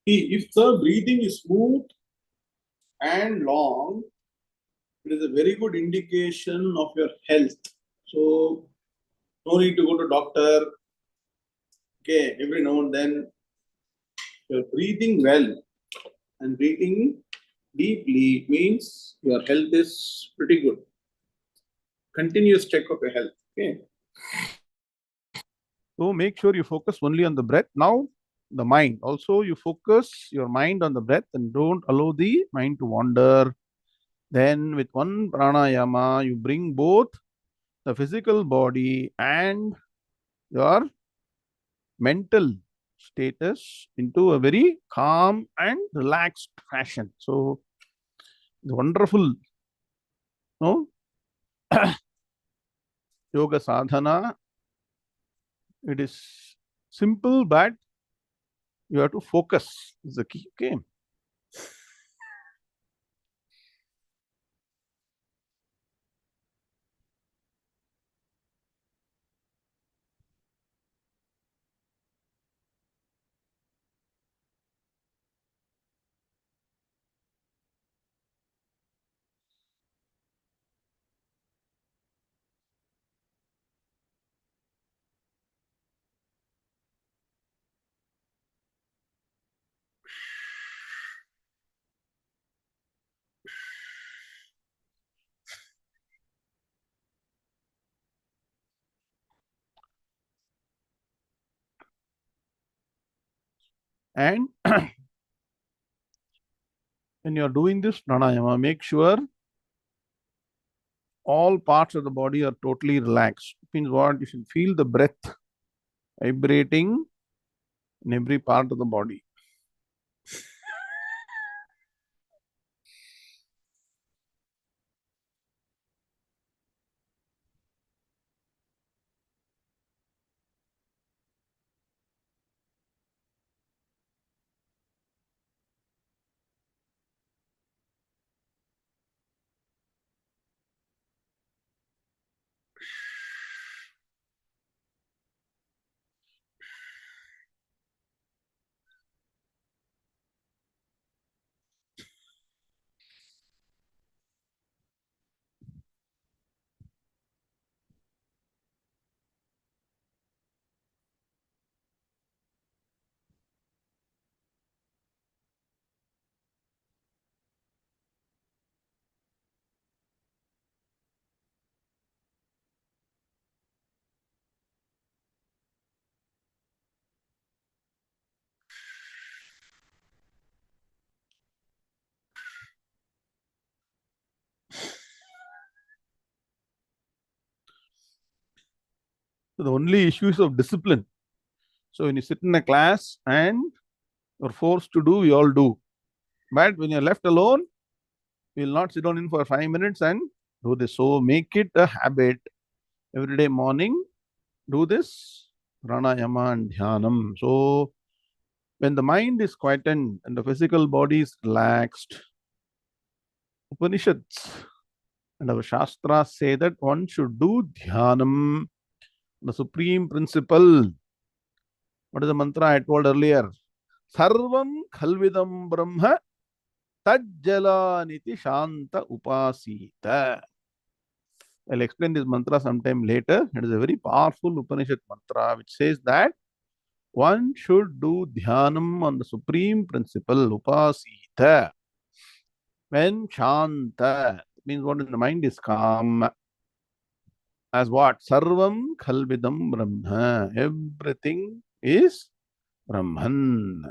If the breathing is smooth and long, it is a very good indication of your health. So no need to go to doctor. Okay, every now and then you're breathing well and breathing deeply means your health is pretty good. Continuous check of your health. Okay. So make sure you focus only on the breath. Now the mind. Also you focus your mind on the breath and don't allow the mind to wander. Then with one pranayama, you bring both the physical body and your mental status into a very calm and relaxed fashion. So the wonderful no yoga sadhana. It is simple, but you have to focus is the key. Okay. And when you are doing this pranayama, make sure all parts of the body are totally relaxed. It means what? You should feel the breath vibrating in every part of the body. So the only issue is of discipline. So when you sit in a class and you're forced to do, we all do. But when you're left alone, we will not sit down in for 5 minutes and do this. So make it a habit. Every day morning, do this pranayama and dhyanam. So when the mind is quietened and the physical body is relaxed, Upanishads and our Shastras say that one should do dhyanam, the supreme principle. What is the mantra I told earlier? Sarvam khalvidam brahma tajjala niti shanta upasita. I'll explain this mantra sometime later. It is a very powerful Upanishad mantra which says that one should do dhyanam on the supreme principle, upasita. When shanta means what in the mind is calm. As what? Sarvam khalvidam brahma. Everything is Brahman.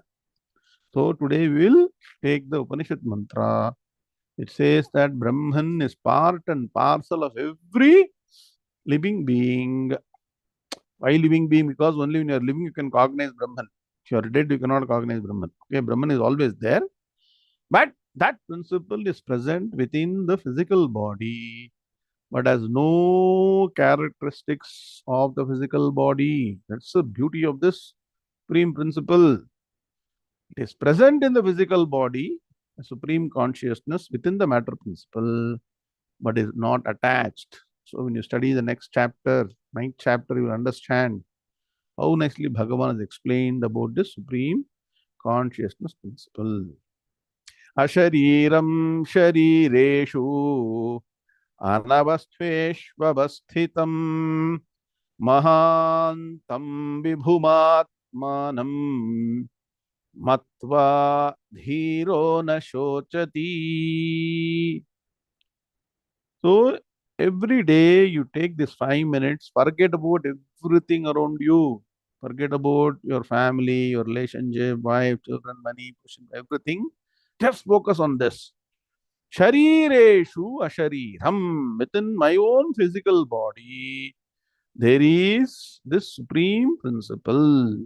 So today we will take the Upanishad mantra. It says that Brahman is part and parcel of every living being. Why living being? Because only when you are living you can cognize Brahman. If you are dead, you cannot cognize Brahman. Okay, Brahman is always there. But that principle is present within the physical body, but has no characteristics of the physical body. That's the beauty of this supreme principle. It is present in the physical body, a supreme consciousness within the matter principle, but is not attached. So when you study the next chapter, ninth chapter, you will understand how nicely Bhagavan has explained about this supreme consciousness principle. Ashariram sharireshu anavasthveshvavasthitam mahantam vibhumatmanam matva dhiro na shochati. So every day you take this 5 minutes, forget about everything around you. Forget about your family, your relationship, wife, children, money, position, everything. Just focus on this. Sharireshu ashariram. Within my own physical body, there is this supreme principle.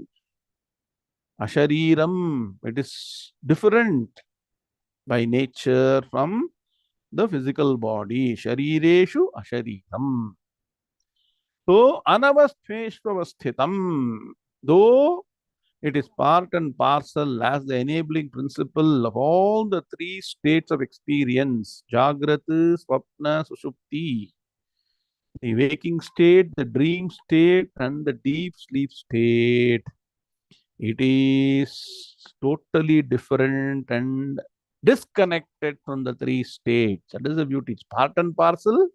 Ashariram. It is different by nature from the physical body. Sharireshu ashariram. So, anavasthveshvavasthitam. Though it is part and parcel as the enabling principle of all the three states of experience, Jagrata, Swapna, Sushupti, the waking state, the dream state, and the deep sleep state. It is totally different and disconnected from the three states. That is the beauty. It's part and parcel,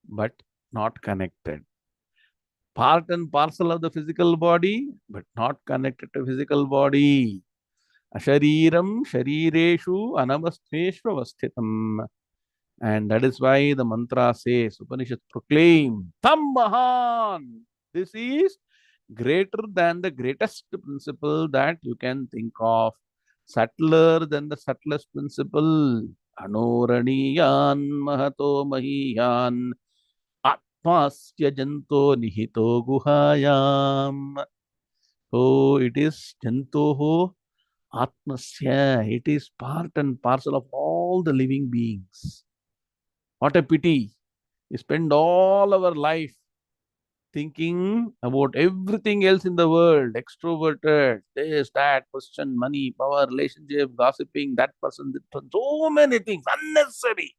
but not connected. Part and parcel of the physical body, but not connected to physical body. Ashariram sharireshu anavasthveshvavasthitam. And that is why the mantra says, Upanishad proclaim, Tam Mahan. This is greater than the greatest principle that you can think of, subtler than the subtlest principle. Anoraniyan mahato mahiyan atmasya janto nihito guhayam. So it is jantoho atmasya. It is part and parcel of all the living beings. What a pity. We spend all our life thinking about everything else in the world, extroverted, this, that, question, money, power, relationship, gossiping, that person, this person, so many things, unnecessary.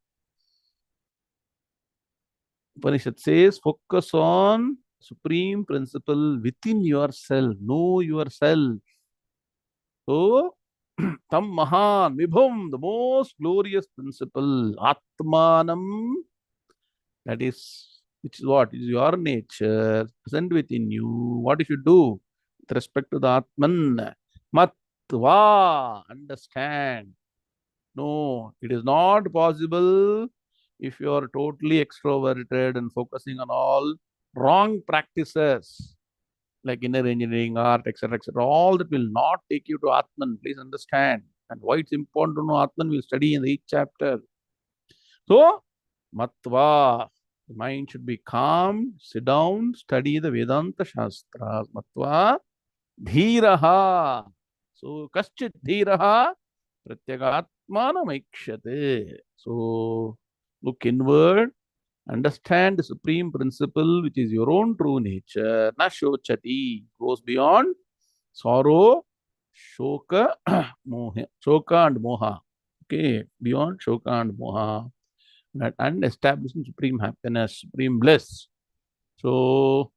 Upanishad says, focus on supreme principle within yourself, know yourself. So, Tam Mahan, Vibhum, the most glorious principle, Atmanam, that is, which is what? Is your nature, present within you. What you should do with respect to the Atman? Matva, understand. No, it is not possible if you are totally extroverted and focusing on all wrong practices like inner engineering, art, etc., etc. All that will not take you to Atman. Please understand. And why it's important to know Atman, we'll study in each chapter. So, Matva, the mind should be calm, sit down, study the Vedanta Shastras. Matva, Dhiraha. So, Kaschit Dhiraha, Pratyagatmanamikshate. So, look inward, understand the supreme principle, which is your own true nature. Na shochati, goes beyond sorrow, shoka, moha, shoka and moha. Okay, beyond shoka and moha. And establishing supreme happiness, supreme bliss. So,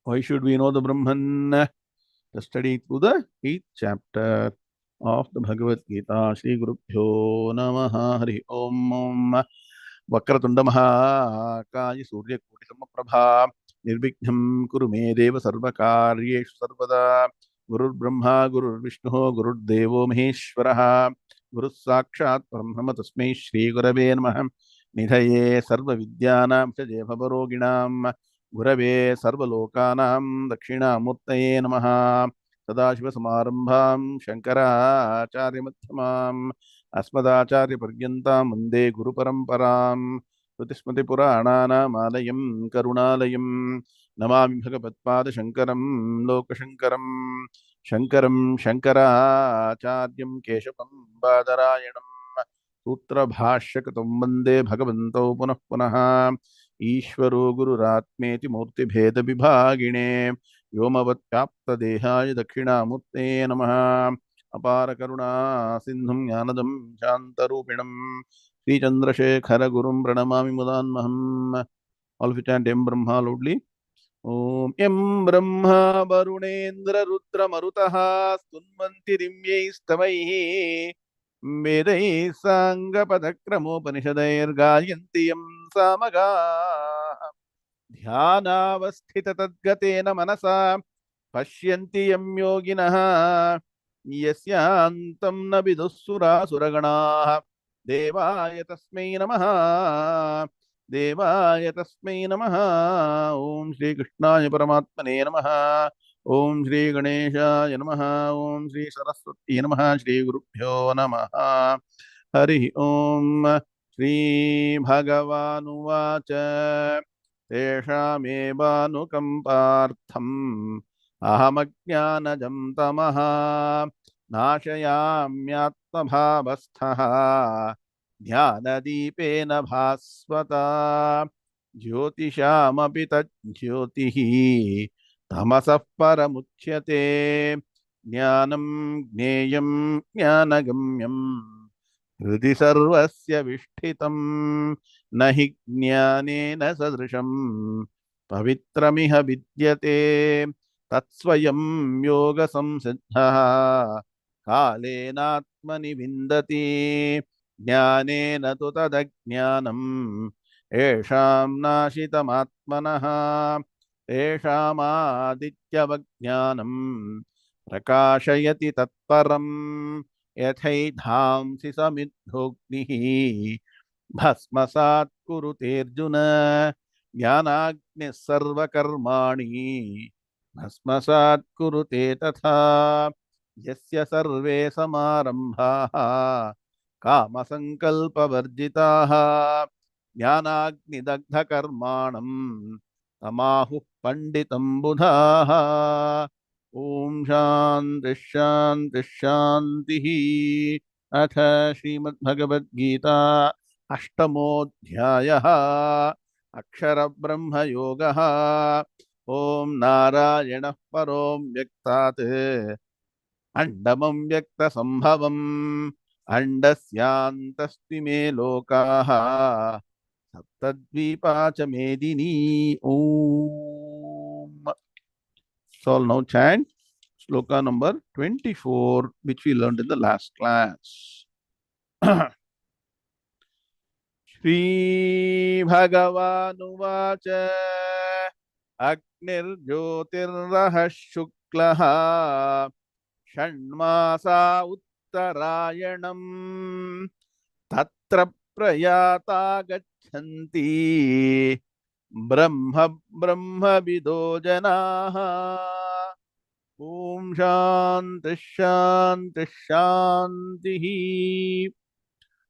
why should we know the Brahman? To study through the 8th chapter of the Bhagavad Gita. Shri Gurubhyo Namaha Hari Om. Vakratunda Mahakaya Surya Koti Samaprabha Nirvighnam Kuru Me Deva Sarvakaryeshu Sarvada Gurur Brahma Gurur Vishnu Gurur Devo Maheshwaraha Guru Sakshat Brahma Tasmai Shri Gurave Namaha Nidhaye Sarva Vidyanam Shaje Bhavaroginam Gurave Sarva Lokanam Dakshinamurtaye Namaha Sadashiva Samarambham Shankara Acharya Madhyamam अस्मदाचार्य पर्यन्तां वन्दे गुरुपरम्परां श्रुतिस्मृतिपुराणानामालयं करुणालयं नमामि भगवत्पादशङ्करं लोकशङ्करं शङ्करं शङ्कराचार्यं केशवं बादरायणं सूत्रभाष्यकृतं वन्दे भगवन्तौ पुनः पुनः ईश्वरो गुरुरात्मेति मूर्तिभेदविभागिने व्योमवत्व्याप्तदेहाय दक्षिणामूर्ते नमः अपार करुणा सिंधुं ज्ञानदं शान्तरूपिणं श्रीचन्द्रशेखर गुरुं प्रणमामि मुदान्महम्. All of you chant Em Brahma loudly. Om Yam Brahma Varunendra Rudra Marutaha Stunvanti Rimyaistavaihi Vedai Sanga Padakramopanishadair Gayanti Yam Samaga ध्यानावस्थित तद्गतेन मनसा पश्यन्ति यं योगिनः यस्यान्तं न विदुःसुरासुरगणाः देवाय तस्मै नमः देवाय तस्मै नमः ओम श्री कृष्णाय परमात्मने नमः ओम श्री गणेशाय नमः ओम श्री सरस्वती नमः श्री गुरुभ्यो नमः हरि ओम श्री भगवानुवाच तेषामेवानुकम्पार्थम् अहमज्ञानजं तमः नाशयाम्यात्मभावस्थः ध्यानदीपेन भास्वता ज्योतिषामपि तज्ज्योतिः तमसः परमुच्यते ज्ञानं ज्ञेयं ज्ञानगम्यं हृदि सर्वस्य विष्ठितं न हि ज्ञानेन सदृशं पवित्रमिह विद्यते तत्स्वयं योगसंसिद्धः कालेनात्मनि विन्दति ज्ञानेन तु तदज्ञानम् येषां नाशितमात्मनः तेषामादित्यवज्ञानं प्रकाशयति तत्परम् यथैधांसि समिद्धोऽग्निः भस्मसात् कुरुतेऽर्जुन ज्ञानाग्निः सर्वकर्माणि भस्मसात् कुरुते तथा यस्य सर्वे समारम्भाः कामसङ्कल्पवर्जिताः ज्ञानाग्निदग्धकर्माणं तमाहुः पण्डितं बुधाः ओम शांति शांति शांति अथ श्रीमद्भगवद्गीता अष्टमोऽध्यायः अक्षर ब्रह्म योगः ओम नारायणः परो व्यक्तात् अंडमं व्यक्त संभवम् अंडस्यान्तस्ति मे लोकाः सप्तद्वीपा च मेदिनी ओम. So I'll now chant sloka number 24, which we learned in the last class. Shri Bhagavanuvacha Agnirjyotirrah Shuklaha Shanmasa Uttarayanam Tatra Prayata Gachanti Brahma Brahma Vido Janaha Om Shanti Shanti Shanti.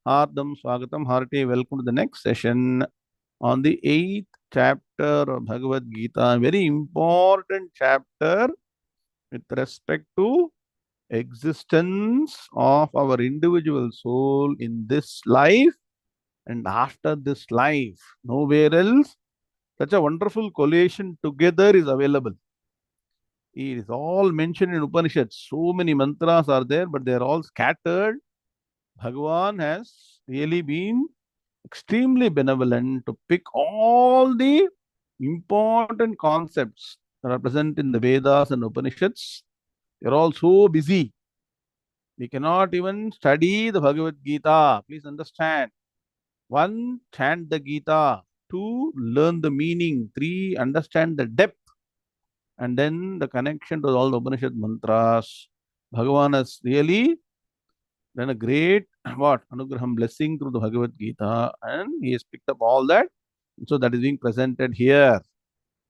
Hardam Swagatam, hearty welcome to the next session on the 8th chapter of Bhagavad Gita. Very important chapter with respect to existence of our individual soul in this life and after this life. Nowhere else such a wonderful collation together is available. It is all mentioned in Upanishads. So many mantras are there, but they are all scattered. Bhagavan has really been extremely benevolent to pick all the important concepts that are present in the Vedas and Upanishads. They are all so busy. We cannot even study the Bhagavad Gita. Please understand. 1, chant the Gita. 2, learn the meaning. 3, understand the depth. And then the connection to all the Upanishad mantras. Bhagavan has really done a great Anugraham blessing through the Bhagavad Gita, and he has picked up all that. So that is being presented here.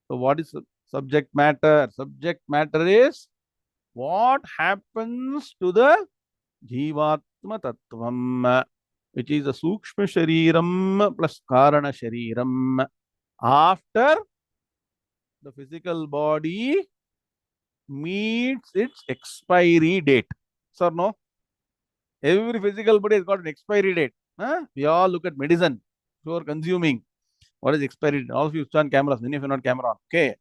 So what is subject matter? Subject matter is what happens to the Jivatma Tattvam, which is the Sukshma Shariram plus Karana Shariram after the physical body meets its expiry date. Yes or no? Every physical body has got an expiry date. Huh? We all look at medicine. You are consuming. What is expiry date? All of you switch on cameras. Many of you not camera on. Okay.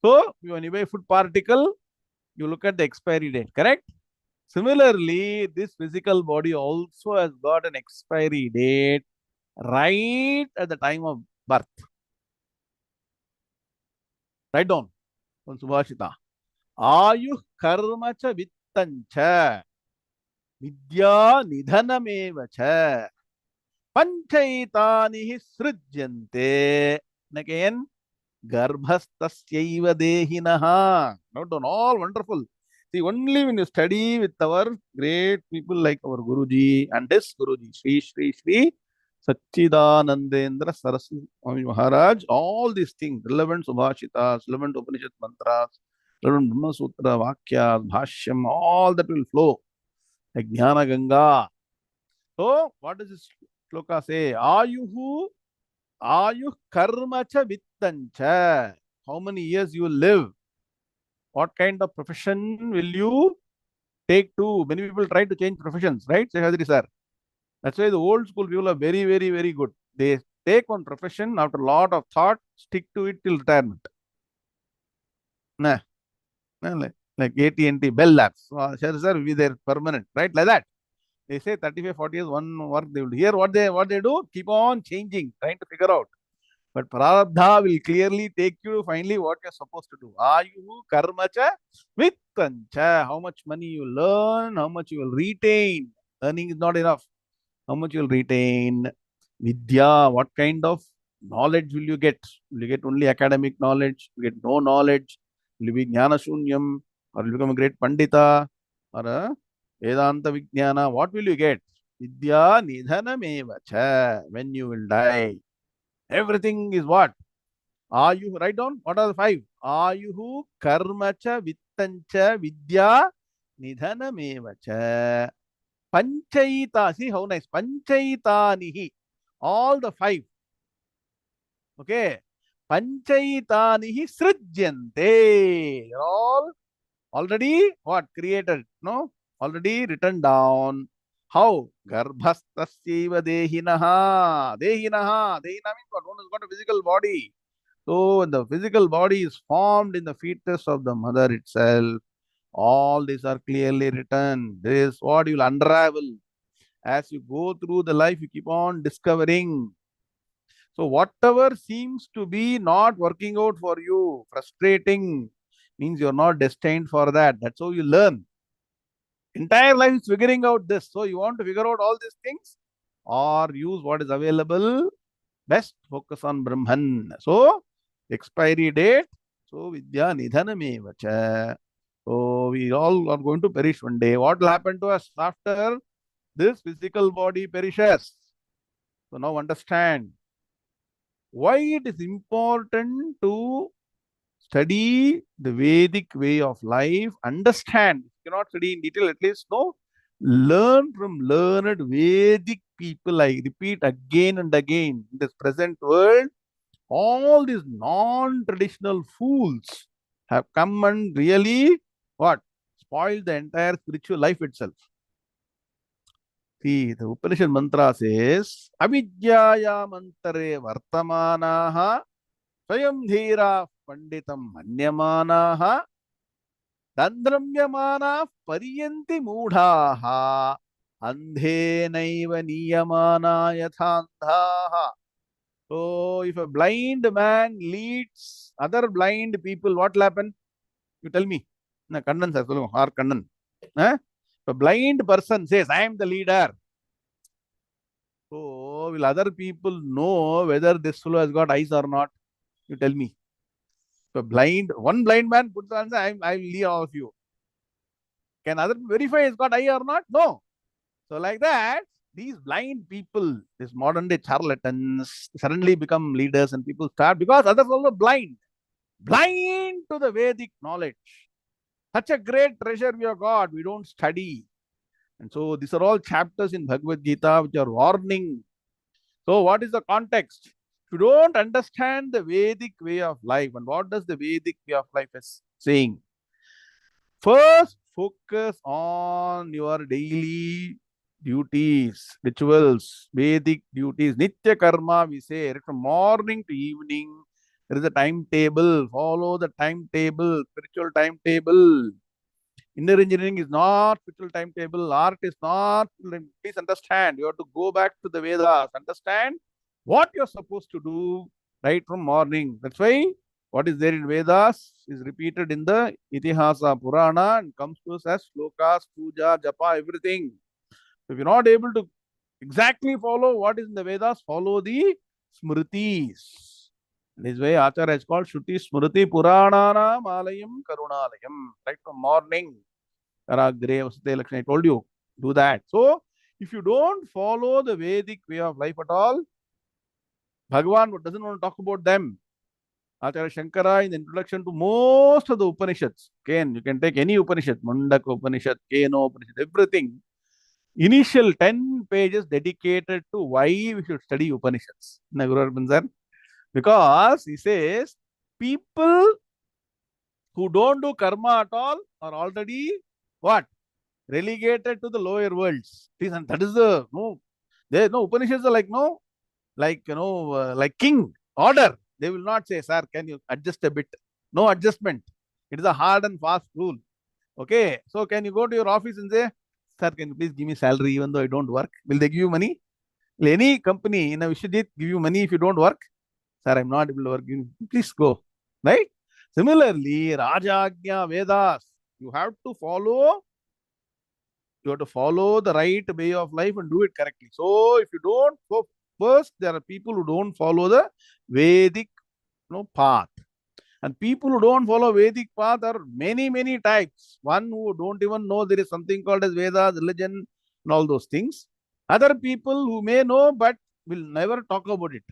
So when you buy food particle, you look at the expiry date. Correct? Similarly, this physical body also has got an expiry date right at the time of birth. Write down one Subhashita. Ayuh karma cha vittam cha vidya nidhanameva cha panchaitani srujyante. And again, garbhastasyaiva dehinaha. Note down, all wonderful. See, only when you study with our great people like our Guruji and his Guruji, Sri Satchidanandendra Saraswati Swami Maharaj, all these things, relevant Subhashitas, relevant Upanishad mantras, relevant Brahma Sutra, Vakyas, Bhashyam, all that will flow like Jnana Ganga. So, what does this shloka say? Ayuh karma cha vittancha. How many years you will live? What kind of profession will you take to? Many people try to change professions, right, Sehadri sir? That's why the old school people are very, very, very good. They take one profession after a lot of thought, stick to it till retirement. Nah, nah, like AT&T, Bell Labs. Sir, will be there permanent, right? Like that. They say 35, 40 years, one work they will do. Here, what they do? Keep on changing, trying to figure out. But Prarabdha will clearly take you to finally what you're supposed to do. Ayuhu karmacha vittancha. How much money you learn, how much you will retain. Earning is not enough. How much you will retain. Vidya, what kind of knowledge will you get? Will you get only academic knowledge? Will you get no knowledge? Will you be jnana shunyam? Or will you become a great pandita? Or a Vedanta Vijnana? What will you get? Vidya nidhanameva cha. When you will die. Everything is what? Ayuhu, write down. What are the five? Ayuhu, karmacha, vittancha, vidya, nidhanamevacha. Panchaita. See how nice. Panchaitanihi. All the five. Okay. Panchaitanihi srijyante. They're all already what? Created. No? Already written down. How? Garbhastasyaiva dehinaha. Dehinaha. Dehina means what? One has got a physical body. So when the physical body is formed in the fetus of the mother itself, all these are clearly written. This is what you will unravel. As you go through the life, you keep on discovering. So whatever seems to be not working out for you, frustrating, means you're not destined for that. That's how you learn. Entire life is figuring out this. So you want to figure out all these things or use what is available. Best focus on Brahman. So expiry date. So Vidya Nidhanamevacha. So we all are going to perish one day. What will happen to us after this physical body perishes? So now understand why it is important to study the Vedic way of life. Understand. If you cannot study in detail, at least know. Learn from learned Vedic people. I repeat again and again. In this present world, all these non-traditional fools have come and really what? Spoiled the entire spiritual life itself. See, the Upanishad mantra says, Avidyaya mantare vartamanaha swayam dhira panditam manyamanaha dandramyamana pariyanti mudhaha andhenaiva niyamana yathandhaha. So, if a blind man leads other blind people, what will happen? You tell me. Na Kannan sir, or Kannan. If a blind person says, I am the leader. So, will other people know whether this fellow has got eyes or not? You tell me. If one blind man puts the answer, I will lead all of you. Can other verify he's got eye or not? No. So, like that, these blind people, these modern day charlatans, suddenly become leaders and people start because others also blind to the Vedic knowledge. Such a great treasure we have got, we don't study. And so these are all chapters in Bhagavad Gita which are warning. So what is the context? If you don't understand the Vedic way of life, and what does the Vedic way of life is saying? First, focus on your daily duties, rituals, Vedic duties, Nitya Karma, we say, from morning to evening. There is a timetable. Follow the timetable, spiritual timetable. Inner engineering is not spiritual timetable. Art is not. Please understand. You have to go back to the Vedas. Understand what you're supposed to do right from morning. That's why What is there in Vedas is repeated in the Itihasa Purana and comes to us as slokas, puja, japa, everything. If you're not able to exactly follow what is in the Vedas, follow the Smritis. This way, Acharya is called Shruti Smriti Puranana Malayam Karunalayam. Right from morning, Karagre, Vasate Lakshmi, I told you, do that. So, if you don't follow the Vedic way of life at all, Bhagavan doesn't want to talk about them. Acharya Shankara, in the introduction to most of the Upanishads, you can take any Upanishad, Mundaka Upanishad, Keno Upanishad, everything. Initial 10 pages dedicated to why we should study Upanishads. Because he says people who don't do karma at all are already what? Relegated to the lower worlds. And that is the no. There no Upanishads are like no, like like king order. They will not say, sir, can you adjust a bit? No adjustment. It is a hard and fast rule. Okay. So can you go to your office and say, sir, can you please give me salary even though I don't work? Will they give you money? Will any company in a Vishwadit give you money if you don't work? Sir, I'm not able to work. Please go. Right? Similarly, Rajagnya Vedas, you have to follow the right way of life and do it correctly. So if you don't, so first there are people who don't follow the Vedic path. And people who don't follow Vedic path are many, many types. One who don't even know there is something called as Vedas, religion, and all those things. Other people who may know but will never talk about it.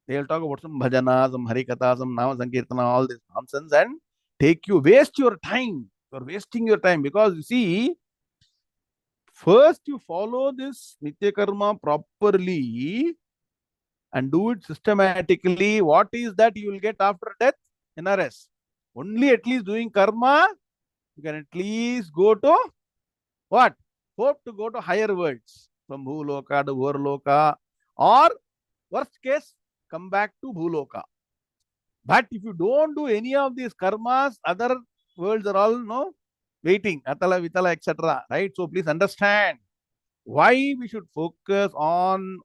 They will talk about some bhajana, some harikatha, some nama sankirtana, all this nonsense and waste your time. You're wasting your time because you see, first you follow this Nitya Karma properly and do it systematically. What is that you will get after death? NRS. Only at least doing karma, you can at least go to what? Hope to go to higher worlds. From Bhuloka to Vorloka. Or worst case, come back to Bhuloka. But if you don't do any of these karmas, other worlds are all waiting. Atala, Vitala, etc. Right? So please understand why we should focus on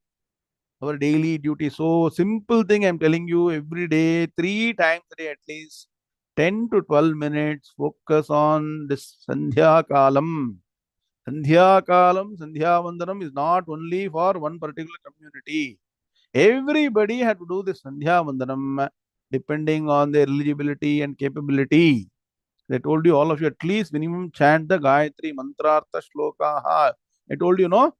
our daily duty. So simple thing I'm telling you, every day, 3 times a day at least, 10 to 12 minutes, focus on this Sandhya Kalam. Sandhya Kalam, Sandhya Vandanam is not only for one particular community. Everybody had to do this Sandhya Vandanam depending on their eligibility and capability. I told you, all of you at least minimum chant the Gayatri Mantrartha Shlokaha. I told you, no?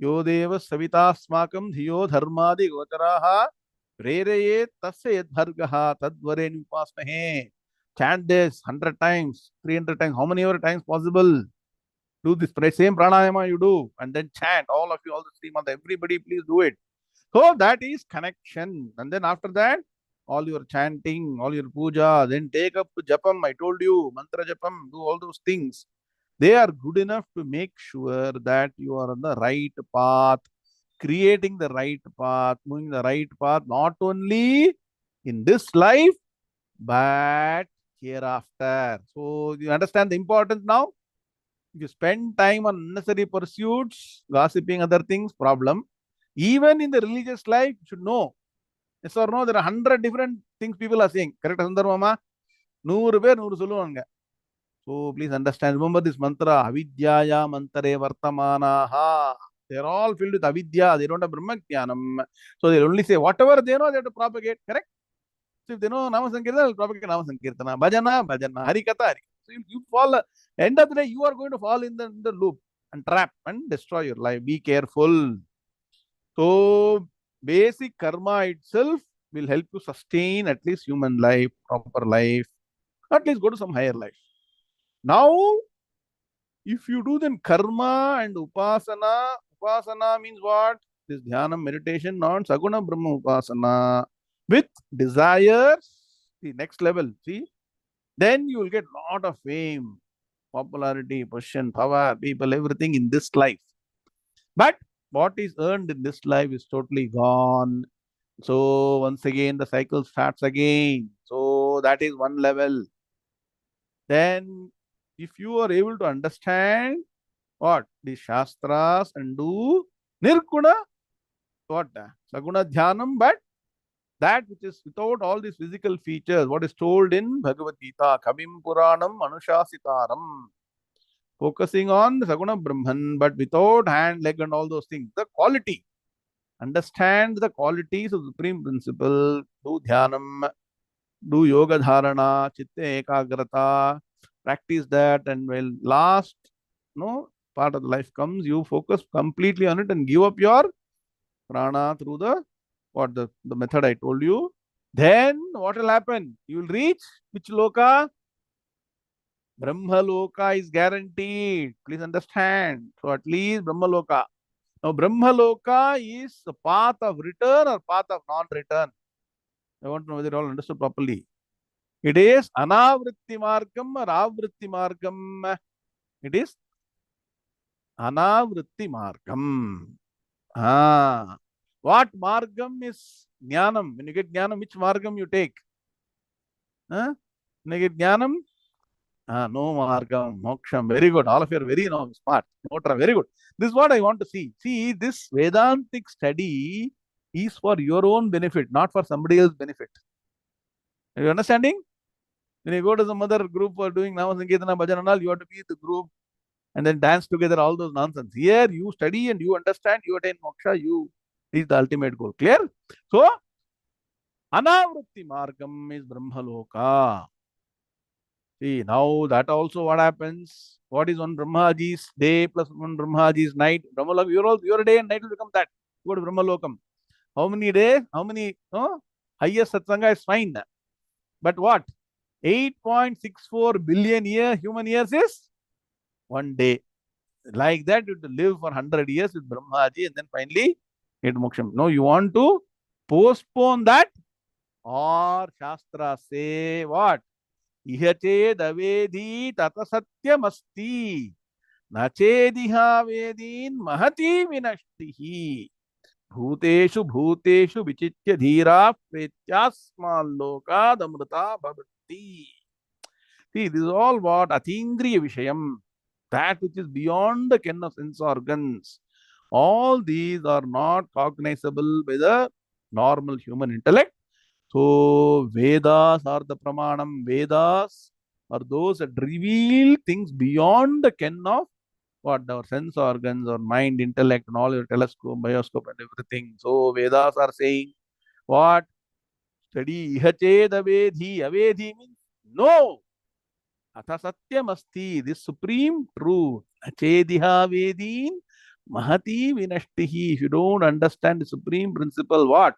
यो देव सवितास्माकं धियो धर्मादि गोचराः प्रेरयेत् तस्य यद्भर्गः तद्वरेण्यम् उपास्महे. Chant this 100 times, 300 times, how many ever times possible. Do this same pranayama you do and then chant, all of you, all the 3 months, everybody please do it. So that is connection. And then after that, all your chanting, all your puja, then take up to japam. I told you, mantra japam, do all those things. They are good enough to make sure that you are on the right path, creating the right path, moving the right path, not only in this life, but hereafter. So you understand the importance now? If you spend time on unnecessary pursuits, gossiping, other things, problem. Even in the religious life, you should know. Yes or no? There are 100 different things people are saying. Correct, Sundar Mama? 100 பேர் 100 சொல்லுவாங்க. So please understand, remember this mantra, avidyaya mantare vartamanaha. They're all filled with avidya, they don't have Brahma Jnanam. So they'll only say whatever they know, they have to propagate, correct? So if they know Nama Sankirtana, they'll propagate Nama Sankirtana. Bhajana, Bhajana, Harikatha, Harikatha. So you fall, end of the day, you are going to fall in the loop and trap and destroy your life. Be careful. So basic karma itself will help you sustain at least human life, proper life, at least go to some higher life. Now, if you do then karma and upasana means what? This dhyana meditation, non saguna brahma upasana with desires, the next level, see? Then you will get lot of fame, popularity, position, power, people, everything in this life. But what is earned in this life is totally gone. So once again, the cycle starts again. So that is one level. Then if you are able to understand what? The Shastras and do Nirguna, what? Saguna Dhyanam, but that which is without all these physical features, what is told in Bhagavad Gita, Kavim Puranam Anushasitaram, focusing on the Saguna Brahman, but without hand, leg, and all those things. The quality. Understand the qualities of Supreme Principle, do Dhyanam, do Yoga Dharana, Chitta Ekagrata, practice that, and when last part of the life comes, you focus completely on it and give up your prana through the method I told you. Then what will happen? You will reach which loka? Brahma loka is guaranteed. Please understand. So at least Brahma loka. Now Brahma loka is the path of return or path of non-return. I want to know whether you all understood properly. It is anavritti margam or avritti margam. It is anavritti margam. What margam is jnanam? When you get jnanam, which margam you take? When you get jnanam, no margam, moksham. Very good. All of you are very smart. Very good. This is what I want to see. See, this Vedantic study is for your own benefit, not for somebody else's benefit. Are you understanding? When you go to some other group for doing Nama Sankirtana, Bhajan and all, you have to be the group and then dance together, all those nonsense. Here, you study and you understand, you attain moksha, you reach the ultimate goal. Clear? So, anavritti margam is Brahmaloka. See, now that also what happens? What is one Brahmaji's day plus one Brahmaji's night? Brahmaloka, your day and night will become that. Go to Brahmalokam. How many days? How many? Highest satsanga is fine. But what? 8.64 billion human years is one day. Like that, you have to live for 100 years with Brahmaji and then finally get moksham. No, you want to postpone that, or Shastra say what? Ihache davedi tata satyam asti nachediha vedin mahati vinashtihi bhuteshu bhuteshu vichitya dhira pretyasmal lokad amrita bhavati. See, this is all what atindriya vishayam, that which is beyond the ken of sense organs. All these are not cognizable by the normal human intellect. So, Vedas are the Pramanam. Vedas are those that reveal things beyond the ken of what our sense organs or mind, intellect, and all your telescope, bioscope, and everything. So, Vedas are saying what? Study Ihache Avedhi. Avedhi means no. Atha Satyam Asti, this supreme truth. Achediha Vedin Mahati Vinashtihi. If you don't understand the supreme principle, what?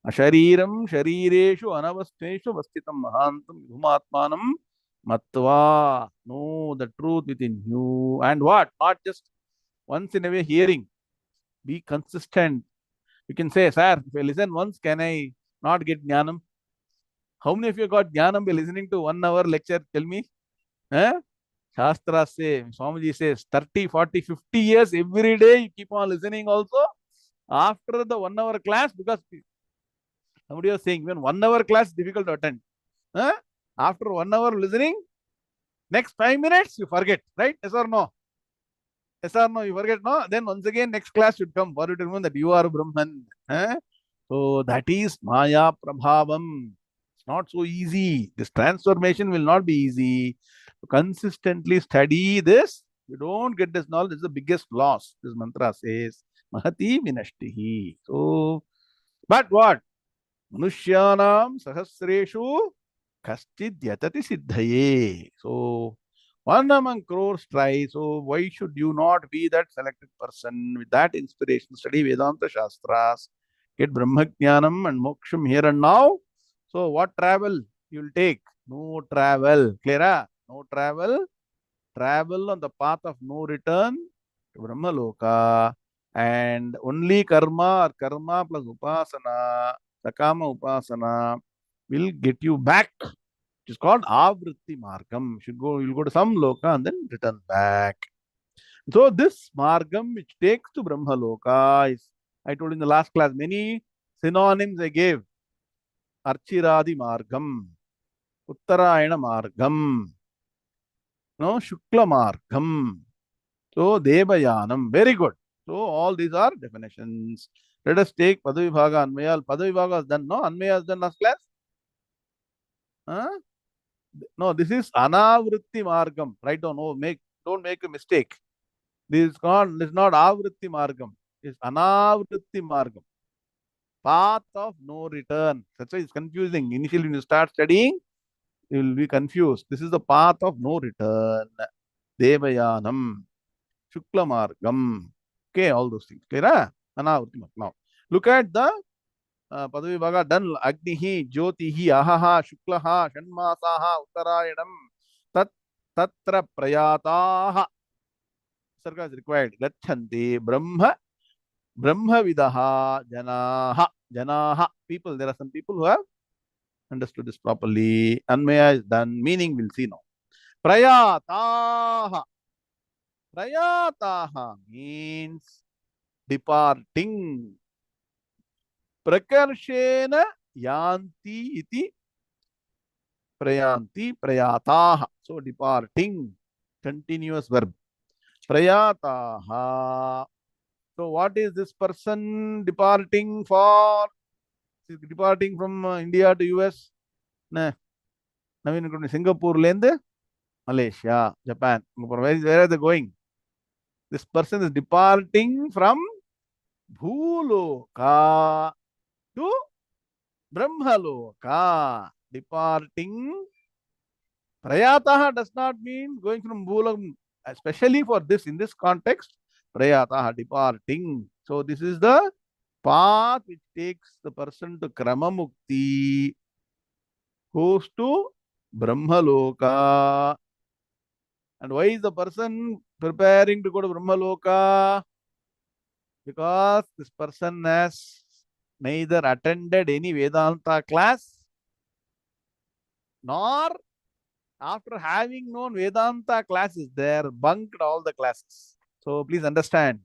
Ashariram Sharireshu Anavasteshu Vastitam Mahantam Yumatmanam Matva. Know the truth within you. And what? Not just once in a way hearing. Be consistent. You can say, sir, if I listen once, can I not get jnanam? How many of you got jnanam by listening to 1 hour lecture? Tell me. Shastra say, Swamiji says, 30, 40, 50 years every day you keep on listening also after the 1 hour class, because somebody was saying, even 1 hour class is difficult to attend. After 1 hour listening, next 5 minutes you forget, right? Yes or no? Yes or no? You forget, no? Then once again, next class should come for you to remember that you are Brahman. So that is Maya Prabhavam. It's not so easy. This transformation will not be easy. Consistently study this. You don't get this knowledge, this is the biggest loss. This mantra says, Mahati Vinashtihi. So, but what? Manushyanam Sahasreshu Kaschid Yatati Siddhaye. So, one among crores try. So, why should you not be that selected person with that inspiration? Study Vedanta Shastras, get Brahmajnanam and Moksham here and now. So, what travel you will take? No travel. Clear? No travel. Travel on the path of no return to Brahmaloka, and only karma or karma plus upasana, sakama upasana will get you back. It is called avritti margam. You'll go to some loka and then return back. So this margam which takes to Brahmaloka is, I told in the last class, many synonyms I gave. Archiradi margam, Uttarayana margam, no, Shukla margam. So Devayanam. Very good. So all these are definitions. Let us take Padavibhaga, Anmaya. Padavibhaga is done, no? Anmaya is done last class? Huh? No, this is Anavritti Margam. Write down. Oh, don't make a mistake. This is not Avritti Margam. It's Anavritti Margam. Path of no return. That's why it's confusing. Initially, when you start studying, you will be confused. This is the path of no return. Devayanam, Shukla Margam. Okay, all those things. Clear? Anavritti Margam. Now, look at the Padavi Bhaga done. Agnihi, Jyotihi, Ahaha, Shuklaha, Shanmasaha, Uttarayanam, Tat, Tatra Prayataha. Sarga is required. Gachanti, Brahma Vidaha, Janaha. People, there are some people who have understood this properly. Anmaya is done. Meaning we'll see now. Prayataha. Prayataha means departing. Prakarshena yanti iti prayanti prayataha. So departing. Continuous verb. Prayataha. So what is this person departing for? Is departing from India to US? Nah. Naveen Singapore lende Malaysia, Japan. Where are they going? This person is departing from Bhuloka to Brahmaloka. Departing. Prayataha does not mean going from Bhuloka, especially for this, in this context, Prayataha, departing. So this is the path which takes the person to Kramamukti, goes to Brahmaloka. And why is the person preparing to go to Brahmaloka? Because this person has neither attended any Vedanta class, nor after having known Vedanta classes there, bunked all the classes. So please understand,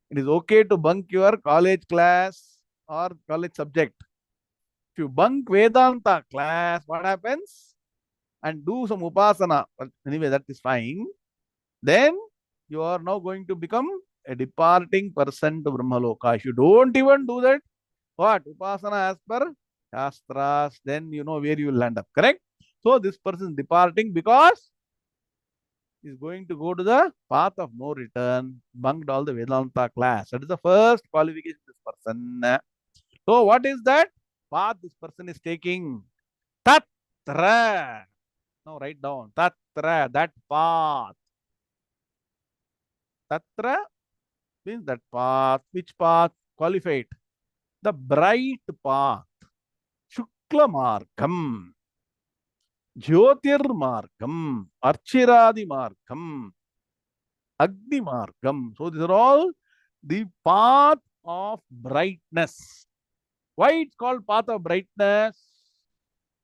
it is okay to bunk your college class or college subject. If you bunk Vedanta class, what happens? And do some upasana. Well, anyway, that is fine. Then you are now going to become a departing person to Brahmaloka. If you don't even do that, what? Upasana as per Shastras, then you know where you will land up. Correct? So this person is departing because he is going to go to the path of no return, bunked all the Vedanta class. That is the first qualification of this person. So what is that path this person is taking? Tatra. Now write down. Tatra, that path. Tatra means that path. Which path? Qualified. The bright path. Shukla Margam. Jyotir Margam. Archiradi Margam. Agni Margam. So these are all the path of brightness. Why it's called path of brightness?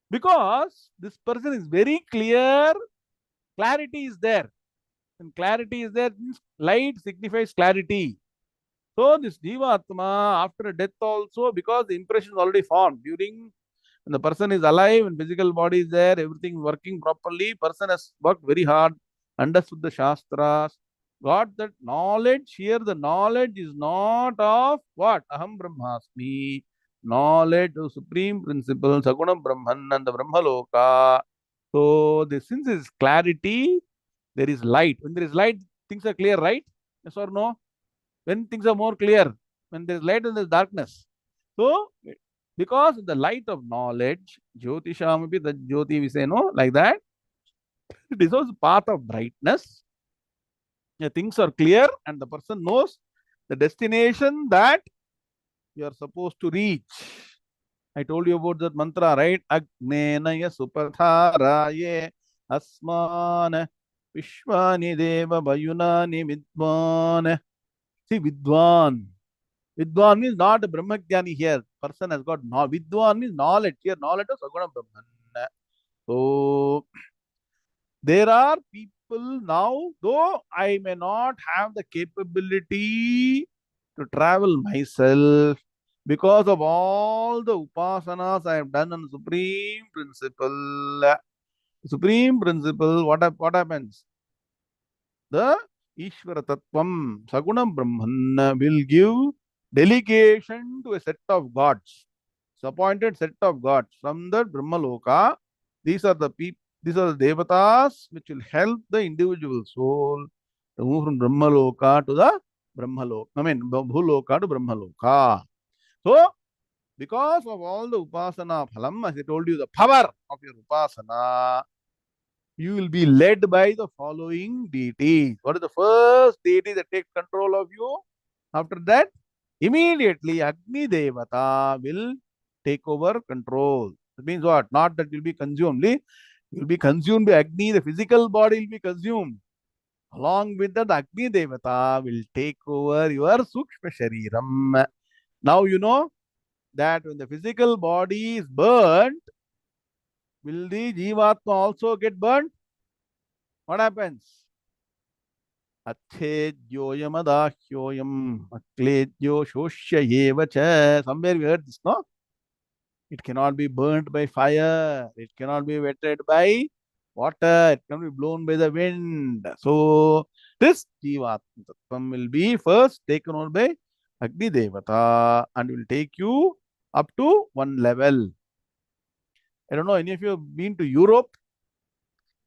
Because this person is very clear. Clarity is there. And clarity is there, light signifies clarity. So this Jivatma, after death also, because the impression is already formed during when the person is alive and physical body is there, everything working properly, person has worked very hard, understood the Shastras, got that knowledge. Here the knowledge is not of what? Aham Brahmasmi. Knowledge of supreme principle, Sagunam Brahman and the Brahmaloka. So since there is clarity, there is light. When there is light, things are clear, right? Yes or no? When things are more clear, when there is light and there is darkness. So, because of the light of knowledge, Jyotishamaphi, the Jyoti we say, no, like that, it is also path of brightness. Yeah, things are clear and the person knows the destination that you are supposed to reach. I told you about that mantra, right? Agnenaya supatharaye asman vishwani deva vayunani vidvan. See, vidwan. Vidwan means not a Brahmagyani here. Person has got knowledge. Vidwan means knowledge. Here, knowledge of Saguna Brahman. So, there are people now, though I may not have the capability to travel myself, because of all the upasanas I have done on Supreme Principle. Supreme Principle, what happens? The Ishvara Tattvam, Sagunam Brahman will give delegation to a set of gods. It's appointed set of gods from the Brahmaloka. These are the people, these are the devatas which will help the individual soul to move from Brahmaloka to the Brahmaloka. I mean, Bhuloka to Brahmaloka. So, because of all the upasana phalam, as I told you, the power of your upasana, you will be led by the following deities. What is the first deity that takes control of you? After that, immediately Agni Devata will take over control. That means what? Not that you'll be consumed. You'll be consumed by Agni, the physical body will be consumed. Along with that, Agni Devata will take over your Sukshma Shariram. Now you know that when the physical body is burnt, will the Jivatma also get burnt? What happens? Acchedyoyamadakhyoyam akledyo shoshya cha. Somewhere we heard this, no? It cannot be burnt by fire. It cannot be wetted by water. It cannot be blown by the wind. So, this Jivatma Tattvam will be first taken over by Agni Devata and will take you up to one level. I don't know, any of you have been to Europe?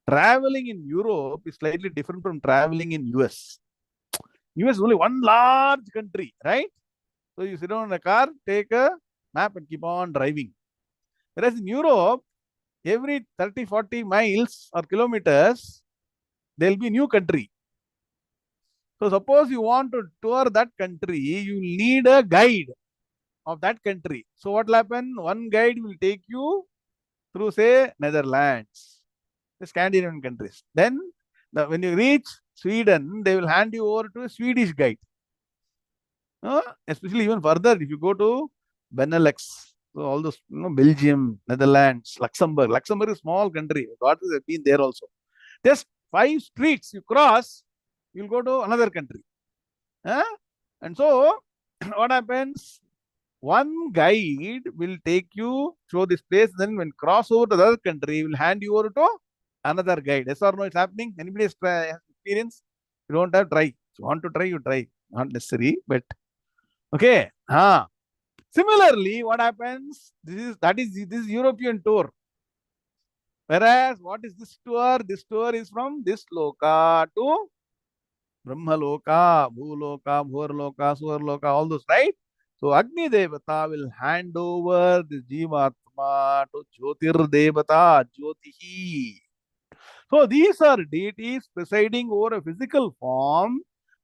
Traveling in Europe is slightly different from traveling in US. US is only one large country, right? So you sit down in a car, take a map and keep on driving. Whereas in Europe, every 30, 40 miles or kilometers, there will be a new country. So suppose you want to tour that country, you need a guide of that country. So what will happen? One guide will take you through, say, Netherlands, the Scandinavian countries. Then when you reach Sweden, they will hand you over to a Swedish guide. Especially even further, if you go to Benelux, so all those, Belgium, Netherlands, Luxembourg. Luxembourg is a small country. Daughters have been there also. Just 5 streets you cross, you'll go to another country. And so, what happens? One guide will take you, show this place, then when cross over to the other country, will hand you over to another guide. Yes or no, it's happening? Anybody has experience? You don't have, try. If you want to try, you try. Not necessary, but okay. Similarly, what happens? This is European tour. Whereas, what is this tour? This tour is from this loka to Brahmaloka, Bhuloka, Bhurloka, Swargaloka, all those, right? So Agni Devata will hand over this Jivatma to Jyotir Devata, Jyotihi. So these are deities presiding over a physical form,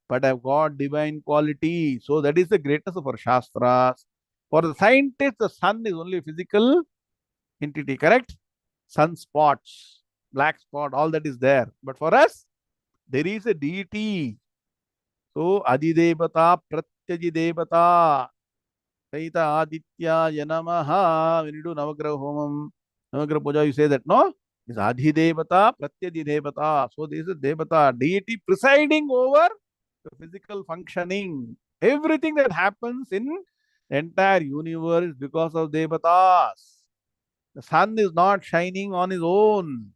but have got divine quality. So that is the greatness of our Shastras. For the scientists, the sun is only a physical entity, correct? Sunspots, black spot, all that is there. But for us, there is a deity. So Adidevata, Pratyajidevata, Saita Aditya Yanamaha. When you do Navagraha Homam, Navagraha Puja, you say that, no? This Adhidevata, Pratyajidevata. So this is Devata, deity presiding over the physical functioning. Everything that happens in the entire universe is because of Devatas. The sun is not shining on his own.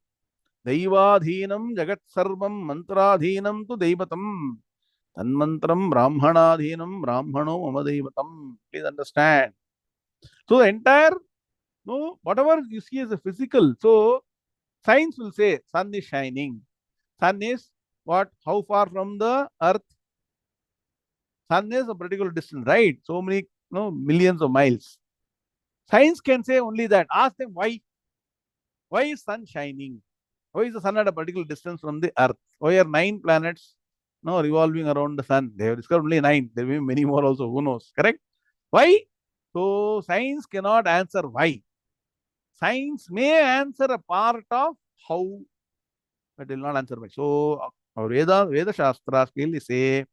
Daivadhinam Jagat Sarvam Mantradhinam tu Devatam. Tanmantram Brahmanadhinam Brahmano Mamadevatam. Please understand. So the entire, no, whatever you see as a physical, so science will say sun is shining. Sun is what? How far from the earth? Sun is a particular distance, right? So many, millions of miles. Science can say only that. Ask them why. Why is sun shining? Why is the sun at a particular distance from the earth? Why are 9 planets revolving around the sun? They have discovered only 9. There will be many more also. Who knows? Correct? Why? So science cannot answer why. Science may answer a part of how, but will not answer why. So our Veda Shastras clearly say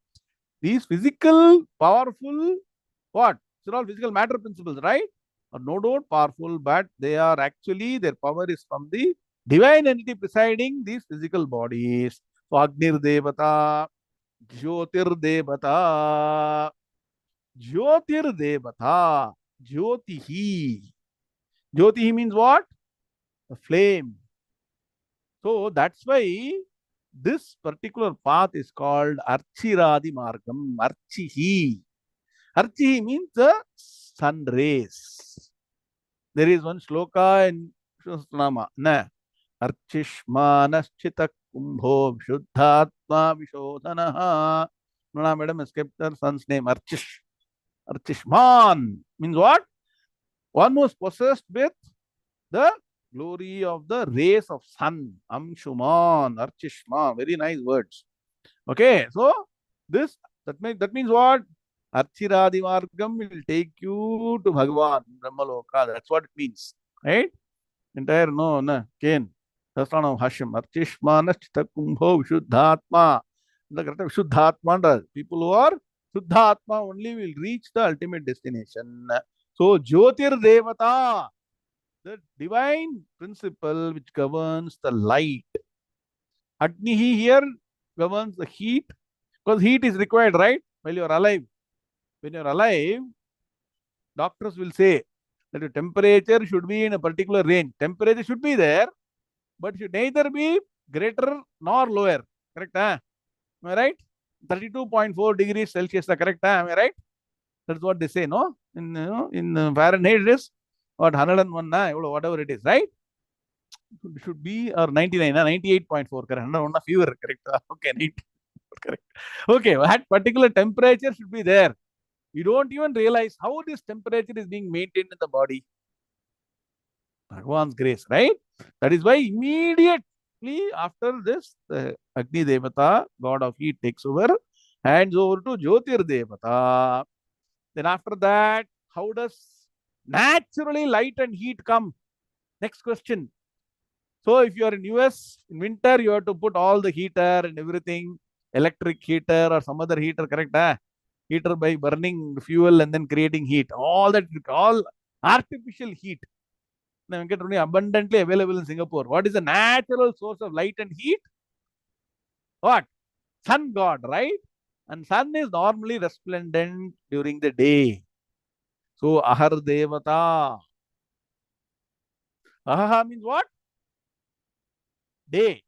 these physical, powerful, what? These are all physical matter principles, right? Are no doubt powerful, but they are actually, their power is from the divine entity presiding these physical bodies. So Agnir Devata, Jyotir Devata, Jyotir Devata, Jyotihi. Jyotihi means what? The flame. So that's why this particular path is called Archiradi Margam, Archihi. Archi means the sun rays. There is one sloka in Nama. Na. Archishmanaschita kumbho vishuddhatma vishodhanaha. Nona madam has kept her son's name Archish. Archishman means what? One who is possessed with the glory of the rays of sun. Amshuman, Archishman. Very nice words. Okay, so this that means what? Archiradi Margam will take you to Bhagavan, Brahmaloka. That's what it means. Right? Entire no, Ken. That's not of Hashim. Archishmanachita Kumbho Vishuddhatma. The correct Vishuddhatma. People who are Shuddhatma only will reach the ultimate destination. So Jyotir Devata, the divine principle which governs the light. Agnihi here governs the heat, because heat is required, right? While you are alive. When you are alive, doctors will say that your temperature should be in a particular range. Temperature should be there, but should neither be greater nor lower. Correct? Am I right? 32.4 degrees Celsius, correct? Am I right? That's what they say, no? In Fahrenheit, it is what 101, whatever it is, right? It should be or 99, 98.4, correct? 101 fever, correct? Okay, 90, correct. Okay, that particular temperature should be there. You don't even realize how this temperature is being maintained in the body. Bhagwan's grace, right? That is why immediately after this, the Agni Devata, god of heat, takes over, hands over to Jyotir Devata. Then after that, how does naturally light and heat come? Next question. So if you are in US, in winter, you have to put all the heater and everything, electric heater or some other heater, correct? Heater by burning fuel and then creating heat. All that, all artificial heat. Now, get only abundantly available in Singapore. What is the natural source of light and heat? What? Sun god, right? And sun is normally resplendent during the day. So, Ahar Devata. Ahaha means what? Day.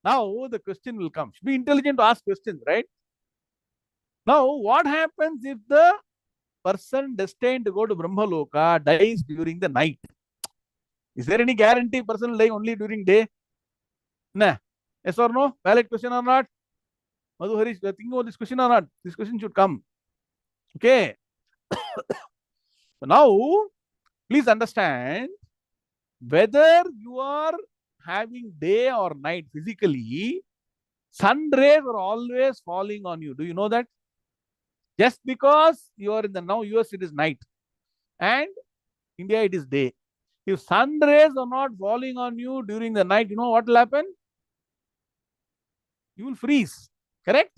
Now, the question will come. Should be intelligent to ask questions, right? Now, what happens if the person destined to go to Brahmaloka dies during the night? Is there any guarantee person will die only during day? Nah. Yes or no? Valid question or not? Madhu Harish, thinking about this question or not? This question should come. Okay. So now, please understand, whether you are having day or night physically, sun rays are always falling on you. Do you know that? Just because you are in the now US, it is night, and India, it is day. If sun rays are not falling on you during the night, you know what will happen? You will freeze. Correct?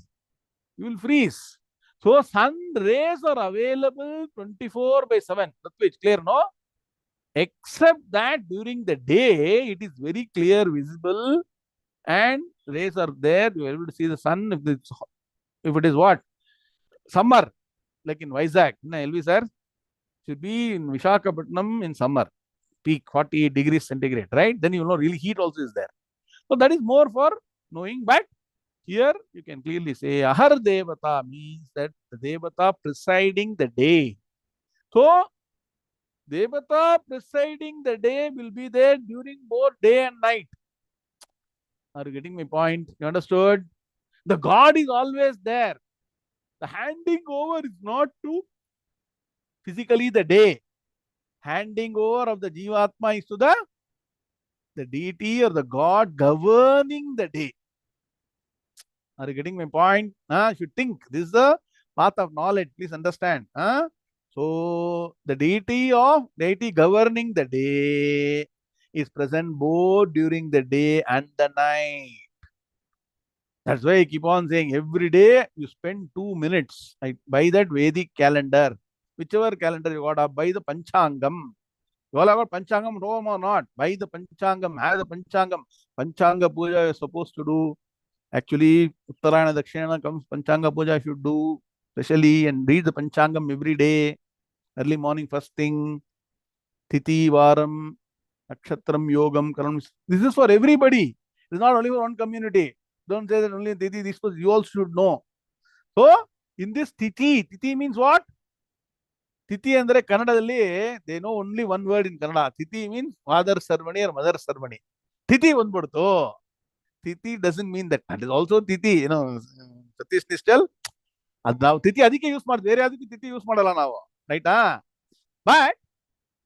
You will freeze. So sun rays are available 24/7. That's clear, no? Except that during the day, it is very clear, visible, and rays are there. You are able to see the sun. If it is what? Summer, like in Vizag, LV sir, should be in Vishakhapatnam in summer, peak 48 degrees centigrade, right? Then you know really heat also is there. So that is more for knowing, but here you can clearly say Ahar Devata means that the Devata presiding the day. So Devata presiding the day will be there during both day and night. Are you getting my point? You understood? The God is always there. The handing over is not to physically the day. Handing over of the Jivatma is to the deity or the God governing the day. Are you getting my point? You should think. This is the path of knowledge. Please understand. So the deity governing the day is present both during the day and the night. That's why I keep on saying every day you spend 2 minutes. By that Vedic calendar, whichever calendar you got up, by the Panchangam. You all have got Panchangam, Rome or not? By the Panchangam, have the Panchangam. Panchanga Puja you're supposed to do. Actually, Uttarayana Dakshina comes, Panchanga Puja should do specially and read the Panchangam every day. Early morning, first thing, Tithi, Varam, Nakshatram, Yogam, Karam. This is for everybody. It is not only for one community. Don't say that only Tithi, this was, you all should know. So, In this Tithi means what? Tithi andre Kannadadalli, they know only one word in Kannada. Tithi means father ceremony or mother ceremony. Tithi ಬಂದ್ಬಿಡ್ತು. Tithi doesn't mean that. That is also Tithi, Satish Nishtal. ಅದು ನಾವು ತಿಥಿ ಅದಕ್ಕೆ use ಮಾಡ್ತೀವಿ, ಬೇರೆ ಅದಕ್ಕೆ ತಿಥಿ use ಮಾಡಲ್ಲ ನಾವು, ರೈಟಾ? ಬಟ್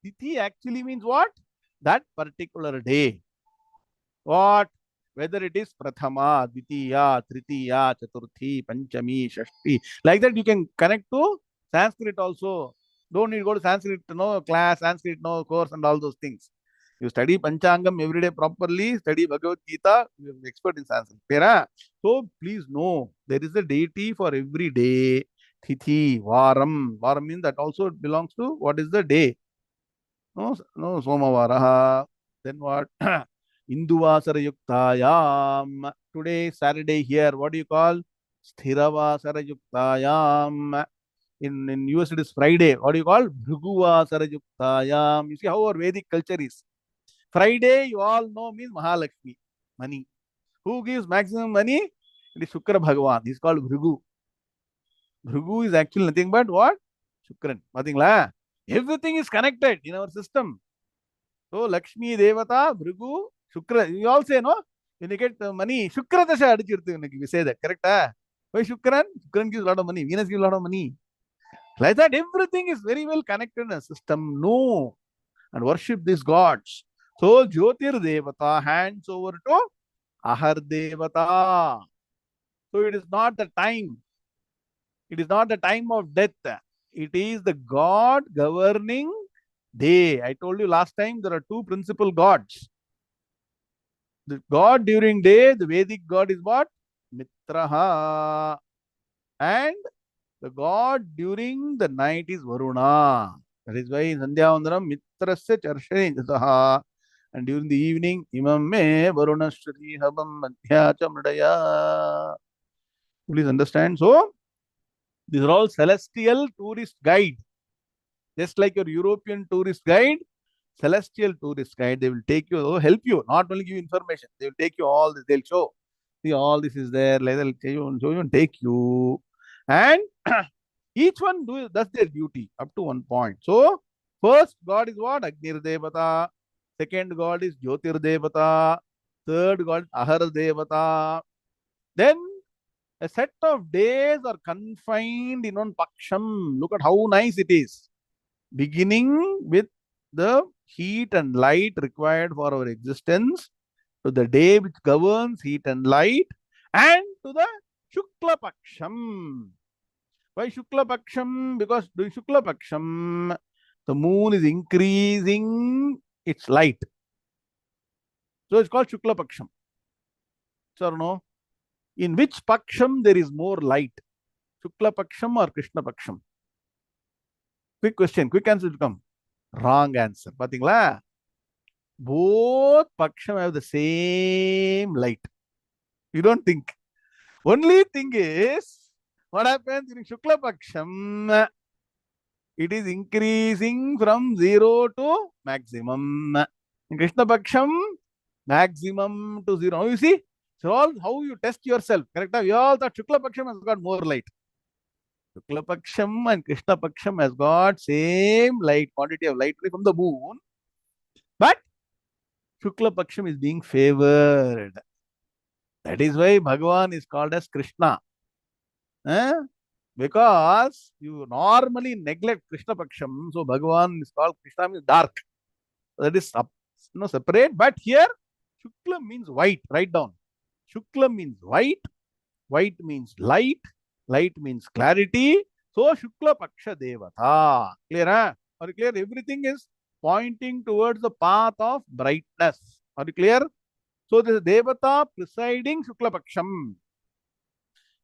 ತಿಥಿ actually means what? That particular day. What? Whether it is Prathama, Dvitiya, Tritiya, Chaturthi, Panchami, Shashti. Like that, you can connect to Sanskrit also. Don't need to go to Sanskrit, no class, Sanskrit, no course, and all those things. You study Panchangam every day properly, study Bhagavad Gita, you are expert in Sanskrit. Pera? So, please know, there is a deity for every day. Tithi, Varam. Varam means that also belongs to what is the day? No, Somavaraha. Then what? Induvasara Yuktayam. Today, Saturday here, what do you call? Sthiravasara Yuktayam. In US it is Friday. What do you call? Bhriguvasara Yuktayam. You see how our Vedic culture is. Friday, you all know, means Mahalakshmi, money. Who gives maximum money? It is Shukra Bhagavan. He is called Bhrigu. Bhrigu is actually nothing but what? Shukran. Nothing la. Everything is connected in our system. So Lakshmi Devata, Bhrigu, Shukra. You all say, no? When you get money, Shukra Dasha adichirthu. We say that, correct? Why Shukran? Shukran gives a lot of money. Venus gives a lot of money. Like that, everything is very well connected in a system. No. And worship these gods. So Jyotir Devata hands over to Ahar Devata. So it is not the time. It is not the time of death. It is the God governing day. I told you last time there are two principal gods. The God during day, the Vedic God is what? Mitraha. And the God during the night is Varuna. That is why in Sandhya Vandanam, Mitrasya Charshani Jataha. And during the evening, Imam me Varuna Shri Habam Madhya Chamradaya. Please understand. So, these are all celestial tourist guide. Just like your European tourist guide, celestial tourist guide, they will take you, help you, not only give you information, they will take you all this, they'll show. See, all this is there, like they'll show you and take you. And each one does their duty up to one point. So, first God is what? Agnir Devata. Second God is Jyotir Devata. Third God is Ahar Devata. Then a set of days are confined in one Paksham. Look at how nice it is. Beginning with the heat and light required for our existence, to the day which governs heat and light, and to the Shukla Paksham. Why Shukla Paksham? Because during Shukla Paksham, the moon is increasing its light. So it's called Shukla Paksham. So, no? In which Paksham there is more light? Shukla Paksham or Krishna Paksham? Quick question, quick answer will come. Wrong answer. Pathingla? Both Paksham have the same light. You don't think. Only thing is, what happens in Shukla Paksham? It is increasing from 0 to maximum. In Krishna Paksham, maximum to 0. Now you see, so all how you test yourself. Correct? We all thought Shukla Paksham has got more light. Shukla Paksham and Krishna Paksham has got same light, quantity of light from the moon. But Shukla Paksham is being favored. That is why Bhagavan is called as Krishna. Because you normally neglect Krishna Paksham, so Bhagavan is called Krishna, means dark. That is separate. But here, Shukla means white. Write down. Shukla means white. White means light. Light means clarity. So Shukla Paksha Devata. Clear? Are you clear? Everything is pointing towards the path of brightness. Are you clear? So this is Devata presiding Shukla Paksham.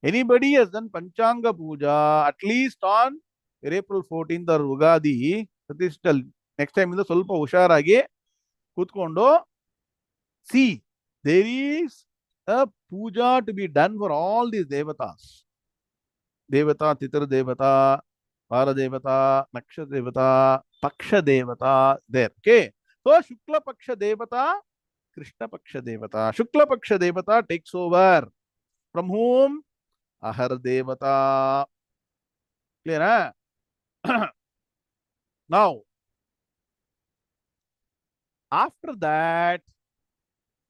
Anybody has done Panchanga Puja at least on April 14th or Ugadi, next time in the Solpa Usharage, Kutkondo, see, there is a puja to be done for all these Devatas. Devata, Titra Devata, Para Devata, Naksha Devata, Paksha Devata, there. Okay. So Shukla Paksha Devata, Krishna Paksha Devata. Shukla Paksha Devata takes over. From whom? Ahar Devata. Clear, huh? Now, after that,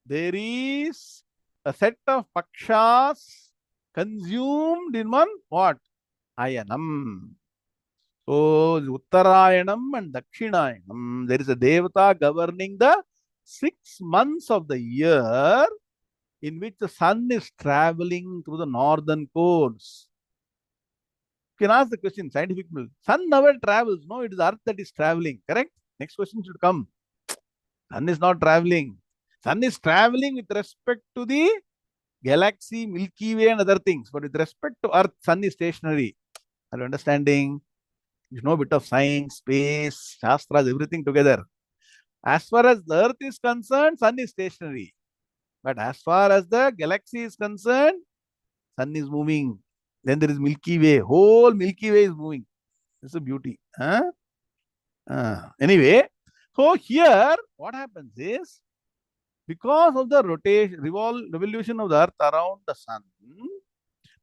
there is a set of pakshas consumed in one what? Ayanam. So, Uttarayanam and Dakshinayanam, there is a Devata governing the 6 months of the year in which the sun is traveling through the northern course. You can ask the question, scientific. Sun never travels. No, it is Earth that is traveling. Correct? Next question should come. Sun is not traveling. Sun is traveling with respect to the galaxy, Milky Way, and other things. But with respect to Earth, Sun is stationary. Are you understanding? You know a bit of science, space, shastras, everything together. As far as the Earth is concerned, Sun is stationary. But as far as the galaxy is concerned, Sun is moving. Then there is Milky Way. Whole Milky Way is moving. It's a beauty. Huh? Anyway, so here what happens is because of the revolution of the Earth around the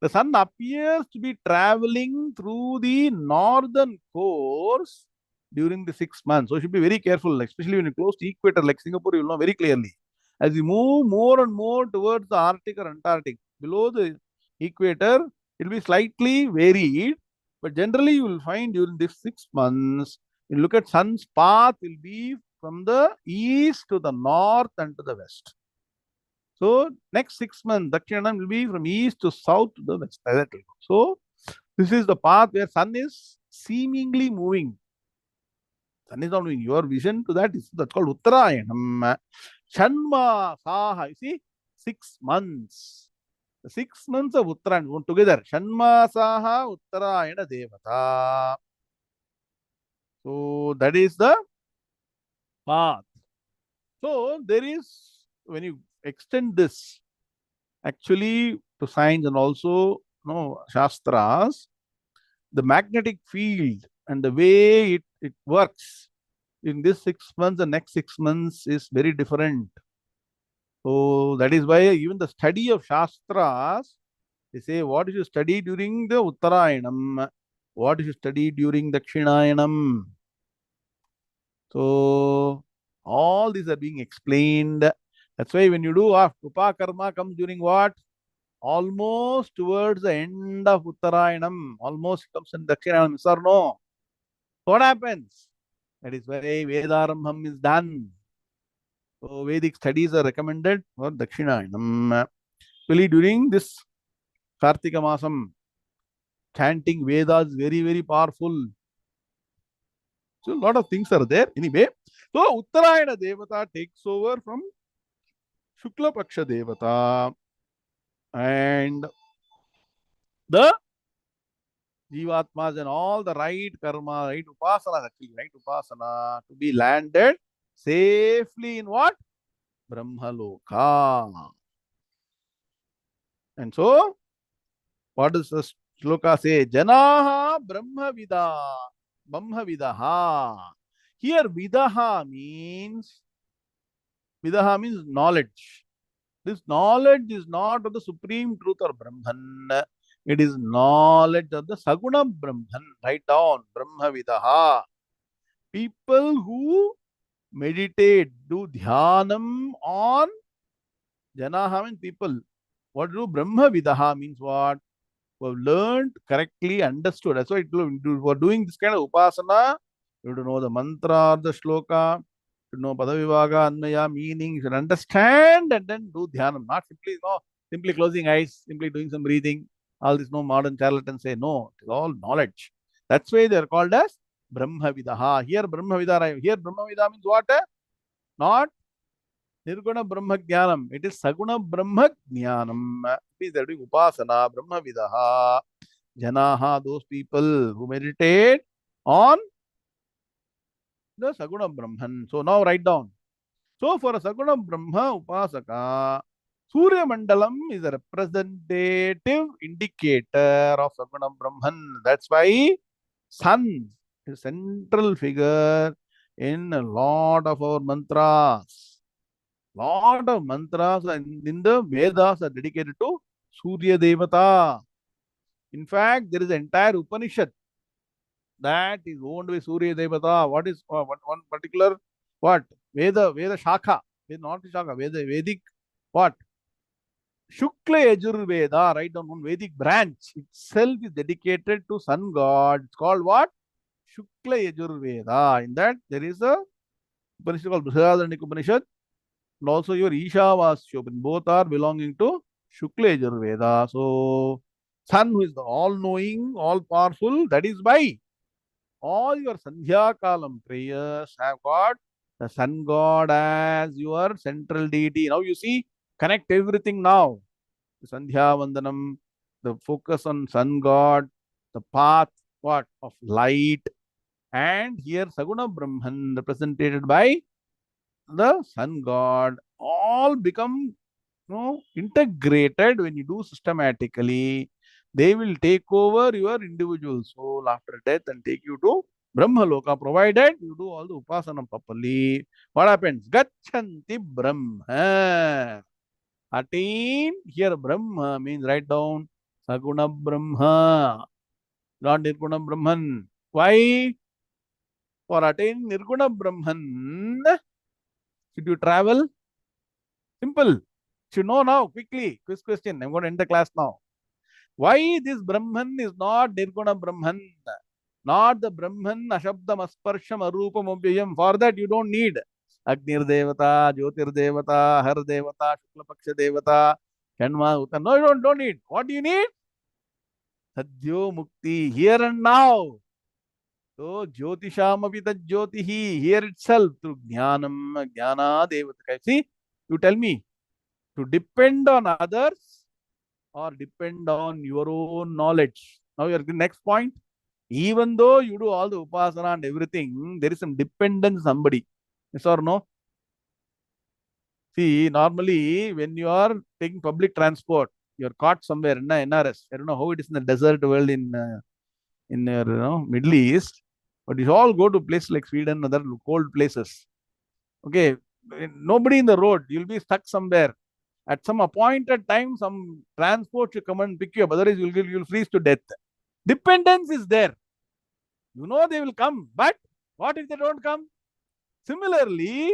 sun appears to be traveling through the northern course during the 6 months. So you should be very careful, especially when you close to equator like Singapore, you will know very clearly. As you move more and more towards the Arctic or Antarctic, below the equator, it will be slightly varied. But generally, you will find during these 6 months, you look at sun's path will be from the east to the north and to the west. So next 6 months, Dakshinam will be from east to south to the west. So this is the path where sun is seemingly moving. Sun is not moving. Your vision to that is that's called Uttarayanam. Shanma Saha. You see, 6 months. The 6 months of Uttarayan together. Shanma Saha Uttarayana Devata. So that is the path. So there is, when you extend this actually to science and also shastras, the magnetic field and the way it works in this 6 months, the next 6 months is very different. So that is why even the study of shastras, they say what is you study during the Uttarayanam, what is you study during Dakshinayanam. So all these are being explained. That's why when you do Upakarma comes during what? Almost towards the end of Uttarayanam, almost comes in Dakshinayam, yes or no? What happens? That is why Vedarambham is done. So Vedic studies are recommended for Dakshinayam. Actually, during this Kartika Masam, chanting Vedas is very, very powerful. So a lot of things are there. Anyway, so Uttarayana Devata takes over from Shukla Paksha Devata, and the Jivatmas and all the right karma, right upasana, actually, right upasana to be landed safely in what? Brahmaloka. And so, what does the shloka say? Janaha Brahmavidaha. Here, Vidaha means knowledge. This knowledge is not of the supreme truth or Brahman. It is knowledge of the Saguna Brahman. Write down Brahmavidaha. People who meditate, do dhyanam on Janaha means people. What do Brahmavidaha means what? Who have learned correctly, understood. That's why for doing this kind of upasana, you have to know the mantra or the shloka, to know Padavivaga, Anmaya, meaning, you should understand and then do dhyanam. Not simply closing eyes, simply doing some breathing. All this modern charlatans say no, it is all knowledge. That's why they are called as Brahmavidaha. Here Brahmavida means what? Not Nirguna Brahma Jnanam. It is Saguna Brahma Jnanam. It is that upasana, Brahmavidaha, Janaha, those people who meditate on the Saguna Brahman. So now write down. So for a Saguna Brahma Upasaka, Surya Mandalam is a representative indicator of Saguna Brahman. That's why Sun is a central figure in a lot of our mantras. Lot of mantras in the Vedas are dedicated to Surya Devata. In fact, there is an entire Upanishad that is owned by Surya Devata. What is one particular what? Veda Shakha. Not Shakha, Vedic what? Shukla Yajurveda, write down one Vedic branch itself is dedicated to sun god. It's called what? Shukla Yajurveda. In that there is a Upanishad called Brihadaranyaka Upanishad and also your Ishavasya. Both are belonging to Shukla Yajurveda. So sun who is the all-knowing, all-powerful, that is why all your Sandhya Kalam prayers have got the sun god as your central deity. Now you see, connect everything now. The Sandhya Vandanam, the focus on sun god, the path what of light, and here Saguna Brahman represented by the sun god, all become integrated when you do systematically. They will take over your individual soul after death and take you to Brahmaloka, provided you do all the upasana properly. What happens? Gachanti Brahma. Attain here Brahma means write down Saguna Brahma, not Nirguna Brahman. Why? For attaining Nirguna Brahman, should you travel? Simple. Should know now, quickly. Quiz question. I'm going to end the class now. Why this Brahman is not Nirguna Brahman? Not the Brahman, Ashabdam, Asparsham, Arupam, Abhyayam. For that you don't need Agnir Devata, Jyotir Devata, Har Devata, Shukla Paksha Devata, Kanma, Uta. No, you don't need. What do you need? Sadhyo Mukti, here and now. So, Jyotisham Apitat Jyotihi, here itself, through Jnanam, Jnana Devata. See, you tell me, to depend on others or depend on your own knowledge. Now, your next point. Even though you do all the upasana and everything, there is some dependence on somebody. Yes or no? See, normally when you are taking public transport, you're caught somewhere in NRS. I don't know how it is in the desert world in your Middle East, but you all go to places like Sweden, other cold places. Okay, nobody in the road. You'll be stuck somewhere. At some appointed time, some transport should come and pick you up. Otherwise, you'll freeze to death. Dependence is there. You know they will come, but what if they don't come? Similarly,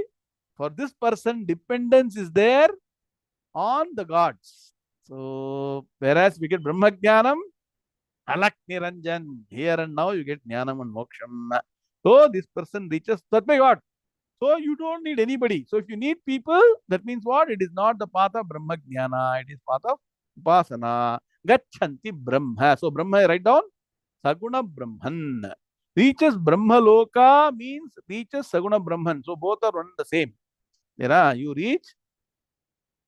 for this person, dependence is there on the gods. So, whereas we get Brahma Jnanam, Alak Niranjan, here and now you get Jnanam and Moksham. So, this person reaches that by what? So, you don't need anybody. So, if you need people, that means what? It is not the path of Brahma Jnana, it is path of Upasana. Gachanti Brahma. So, Brahma, write down Saguna Brahman. Reaches Brahmaloka means reaches Saguna Brahman. So, both are one and the same. You reach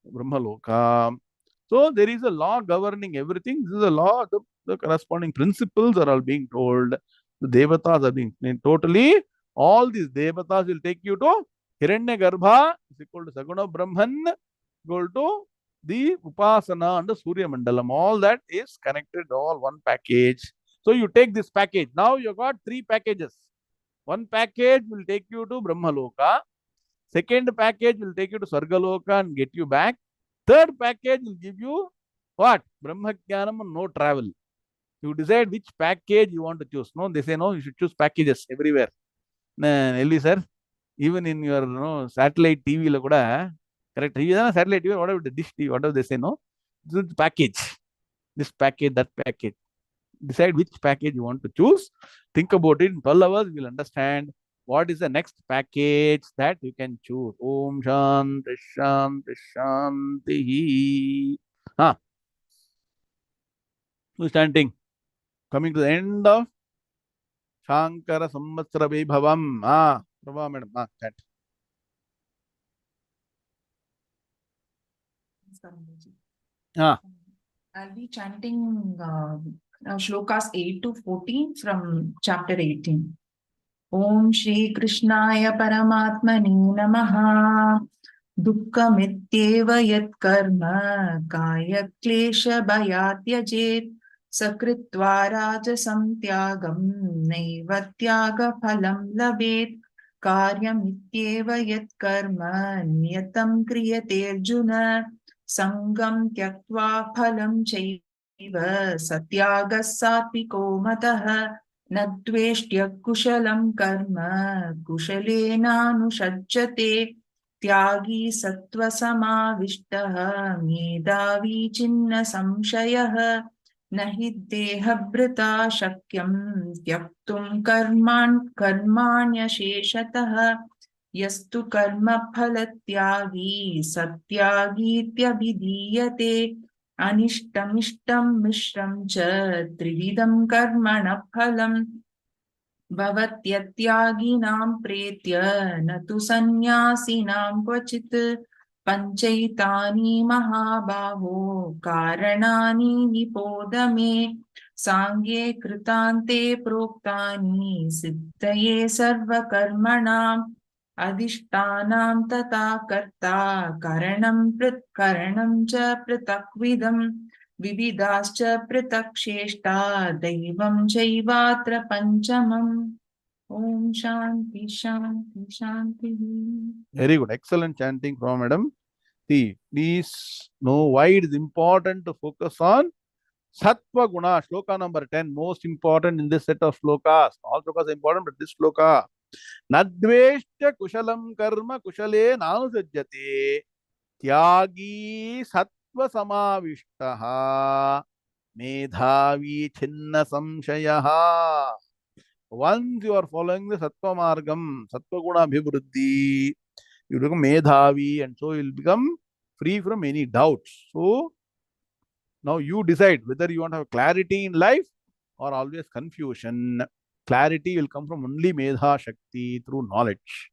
Brahmaloka. So, there is a law governing everything. This is a law. The corresponding principles are all being told. The Devatas are being totally. All these Devatas will take you to Hiranyagarbha is equal to Saguna Brahman, equal to the Upasana and the Surya Mandalam. All that is connected, all one package. So, you take this package. Now, you got 3 packages. One package will take you to Brahmaloka. Second package will take you to Swargaloka and get you back. Third package will give you what? Brahmajnanam and no travel. You decide which package you want to choose. No, they say no, you should choose packages everywhere. Elvi sir, even in your satellite TV, correct? Satellite TV, whatever the dish TV, whatever they say, no, this is the package. This package, that package. Decide which package you want to choose. Think about it. In 12 hours, you will understand what is the next package that you can choose. Om Shanti Shanti Shanti. Who's chanting? Coming to the end of Shankara Samvatsara Vaibhavam. Prabha madam. Chant. I'll be chanting shlokas 8 to 14 from chapter 18. Om Shri Krishnaya Paramatmane Namaha. Dukkamityeva yat karma kaya klesha bhayat yajet sakritva rajasam tyagam naiva tyaga phalam labet karyamityeva yat karma niyatam kriyate arjuna sangam tyaktva phalam chaiva satyagas satviko matah न द्वेष्ट्य कुशलं कर्म कुशलेनानुषज्यते त्यागी सत्त्वसमाविष्टः मेधावी छिन्न संशयः न हि देहभृता शक्यं त्यक्तुं कर्माण्यशेषतः यस्तु कर्मफलत्यागी सत्यागीत्यभिधीयते अनिष्टमिष्टं मिश्रं च त्रिविधं कर्मणः फलम् भवत्यत्यागिनां प्रेत्य न तु सन्न्यासिनां क्वचित् पञ्चैतानि महाबाहो कारणानि निबोध मे साङ्ख्ये कृतान्ते प्रोक्तानि सिद्धये सर्वकर्मणाम् अधिष्ठानां तथा कर्ता करणं च पृथक्विधम् विविधाश्च पृथक् चेष्टा दैवं चैवात्र पञ्चमम् ॐ शान्ति शान्ति शान्तिः Very good. Excellent chanting from Madam. See, please know why it is important to focus on Sattva Guna. Shloka number 10, most important in this set of shlokas. All shlokas are important, but this shloka. Nadveshta kushalam karma kushale nanusajjate tyagi sattva samavishtaha medhavi chinna samshayaha. Once you are following the Sattva Margam, Sattva Guna Abhivruddhi, you become Medhavi, and so you will become free from any doubts. So now you decide whether you want to have clarity in life or always confusion. Clarity will come from only Medha Shakti through knowledge.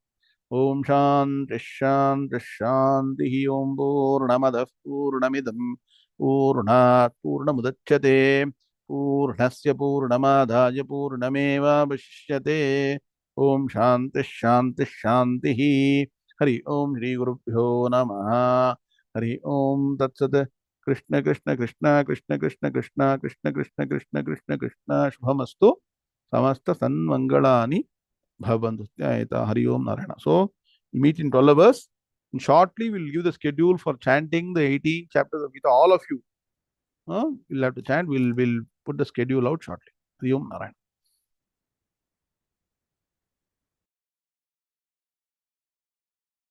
Om Shanti Shanti Shanti Om Purnamadah Purnamidam Purnat Purnamudachyate Purnasya Purnamadaya Purnameva Vashishyate Om Shanti Shanti Shanti Hari Om Shri Gurubhyo Namaha Hari Om Tatsat Krishna Krishna Krishna Krishna Krishna Krishna Krishna Krishna Krishna Krishna Krishna Shubhamastu Samasta Sanmangalani Bhavantu. Hari Om Narayana. So, we meet in 12 hours. And shortly, we'll give the schedule for chanting the 18 chapters of Gita. All of you, you'll have to chant. We'll put the schedule out shortly. Hari Om Narayana.